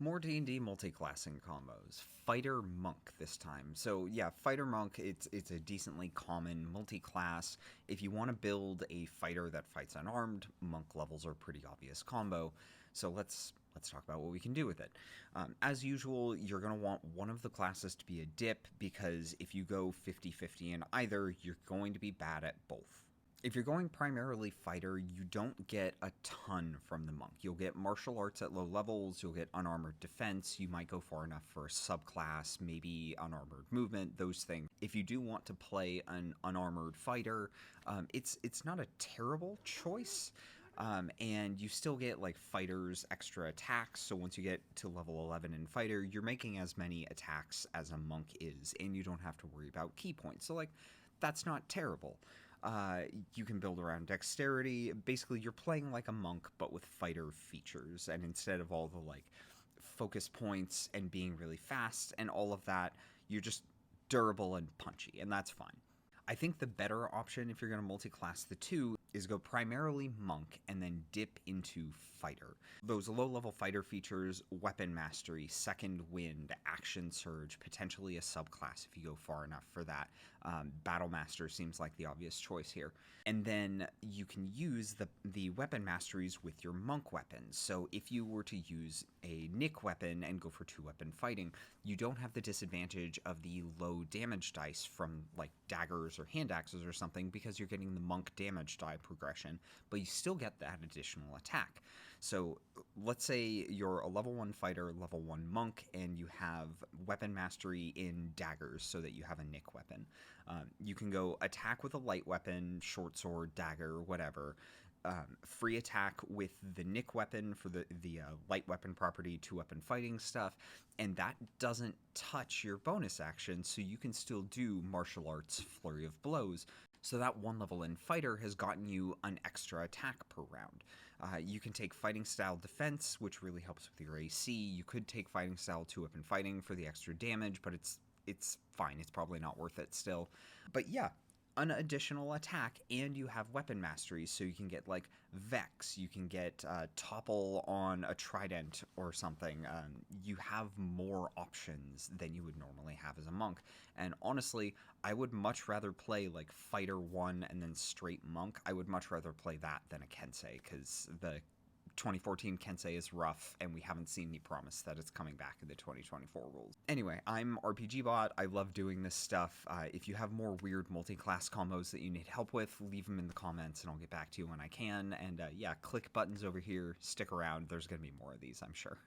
More D&D multi-classing combos. Fighter Monk this time. So yeah, Fighter Monk, it's a decently common multi-class. If you want to build a fighter that fights unarmed, Monk levels are a pretty obvious combo. So let's talk about what we can do with it. As usual, you're going to want one of the classes to be a dip, because if you go 50-50 in either, you're going to be bad at both. If you're going primarily fighter, you don't get a ton from the monk. You'll get martial arts at low levels, you'll get unarmored defense, you might go far enough for a subclass, maybe unarmored movement, those things. If you do want to play an unarmored fighter, it's not a terrible choice. And you still get like fighters extra attacks, so once you get to level 11 in fighter, you're making as many attacks as a monk is, and you don't have to worry about key points. So like, that's not terrible. You can build around dexterity. Basically, you're playing like a monk, but with fighter features. And instead of all the like focus points and being really fast and all of that, you're just durable and punchy, and that's fine. I think the better option if you're going to multi-class the two is go primarily monk and then dip into fighter. Those low-level fighter features, weapon mastery, second wind, action surge, potentially a subclass if you go far enough for that. Battle master seems like the obvious choice here. And then you can use the weapon masteries with your monk weapons. So if you were to use a Nick weapon and go for two-weapon fighting, you don't have the disadvantage of the low damage dice from like daggers or hand axes or something, because you're getting the monk damage die progression, but you still get that additional attack. So let's say you're a level 1 fighter, level 1 monk, and you have weapon mastery in daggers so that you have a Nick weapon. You can go attack with a light weapon, short sword, dagger, whatever. Free attack with the Nick weapon for the light weapon property, two-weapon fighting stuff, and that doesn't touch your bonus action, so you can still do martial arts flurry of blows. So that one level in fighter has gotten you an extra attack per round. You can take fighting style defense, which really helps with your AC. You could take fighting style two-weapon fighting for the extra damage, but it's fine. It's probably not worth it still. But yeah, an additional attack, and you have weapon masteries, so you can get like Vex, you can get Topple on a Trident or something. You have more options than you would normally have as a monk, and honestly, I would much rather play like Fighter 1 and then straight monk. I would much rather play that than a Kensei, because the 2014 Kensei is rough, and we haven't seen the promise that it's coming back in the 2024 rules. Anyway, I'm RPGBot. I love doing this stuff. If you have more weird multi-class combos that you need help with, leave them in the comments, and I'll get back to you when I can. And yeah, click buttons over here. Stick around. There's going to be more of these, I'm sure.